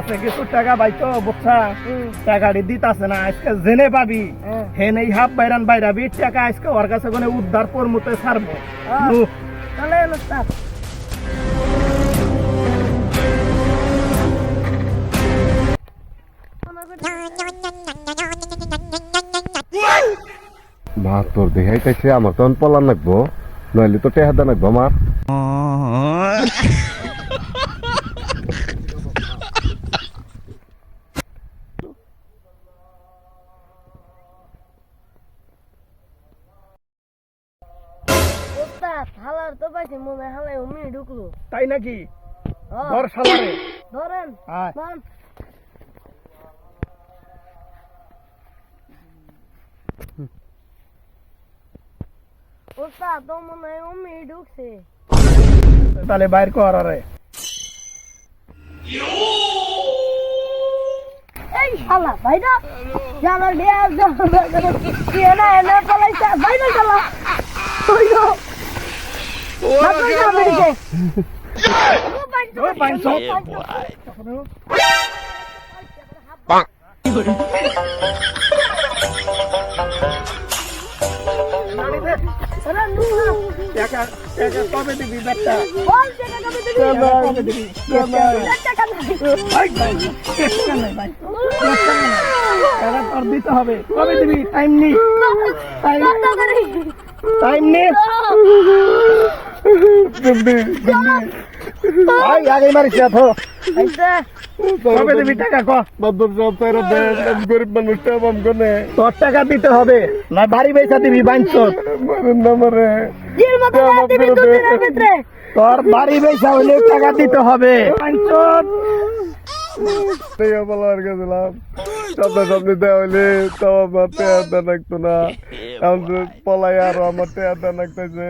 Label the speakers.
Speaker 1: কাছে কিছু টাকা পাইতো বুঝছা টাকাটি দিতাছে না আজকে জেনে পাবি হেন এই হাফ বাইরান বাইরাবি টাকা আজকে ওর কাছে কোনে উদ্ধার পরমুতে ছাড়বো
Speaker 2: চলে উস্তাদ
Speaker 3: মা তোর দেখাইতেছে আমার তখন পলান লাগবো নইলে তো টেহাদা লাগবো আমার
Speaker 2: উস্তাদ হালার তো পাইছি মনে হালাই উমি ঢুকলো
Speaker 1: তাই নাকি ধর শালারে
Speaker 2: ধরেন
Speaker 1: আয়।
Speaker 2: বান। উস্তাদ তো মনে হয় উমি ঢুকছে
Speaker 1: তাহলে বাইর কর আরে
Speaker 2: এই শালা ভাইরা জানা দিয়া জানা এনে পালাইছে ভাইরা শালা ওইলো বাকি যাবে রে
Speaker 1: ও পাঁচশো টাকা টাকা কবে দিবি বেটা
Speaker 2: বল টাকা কবে দিবি
Speaker 1: কবে দিবি
Speaker 2: টাকা নাই
Speaker 1: ভাই ভাই টাকা নাই ভাই টাকা তোর দিতে হবে কবে দিবি টাইম নি টাইম নি ভাই আগে মারিস না তো কবে দিবি টাকা ক
Speaker 3: গরিব মানুষ টাম করে
Speaker 1: তোর টাকা দিতে হবে না বাড়ি পয়সা দিবি বাইনছত
Speaker 2: জিল মত দিবি তুই দিনের ভিতরে
Speaker 1: তোর বাড়ি পয়সা হলে টাকা দিতে হবে বাইনছত
Speaker 3: গেছিলাম সামনে দেওয়া হইলে তাও আমার টেহাদা লাগতো না এখন পলাই আরো আমার টেহাদা লাগতেছে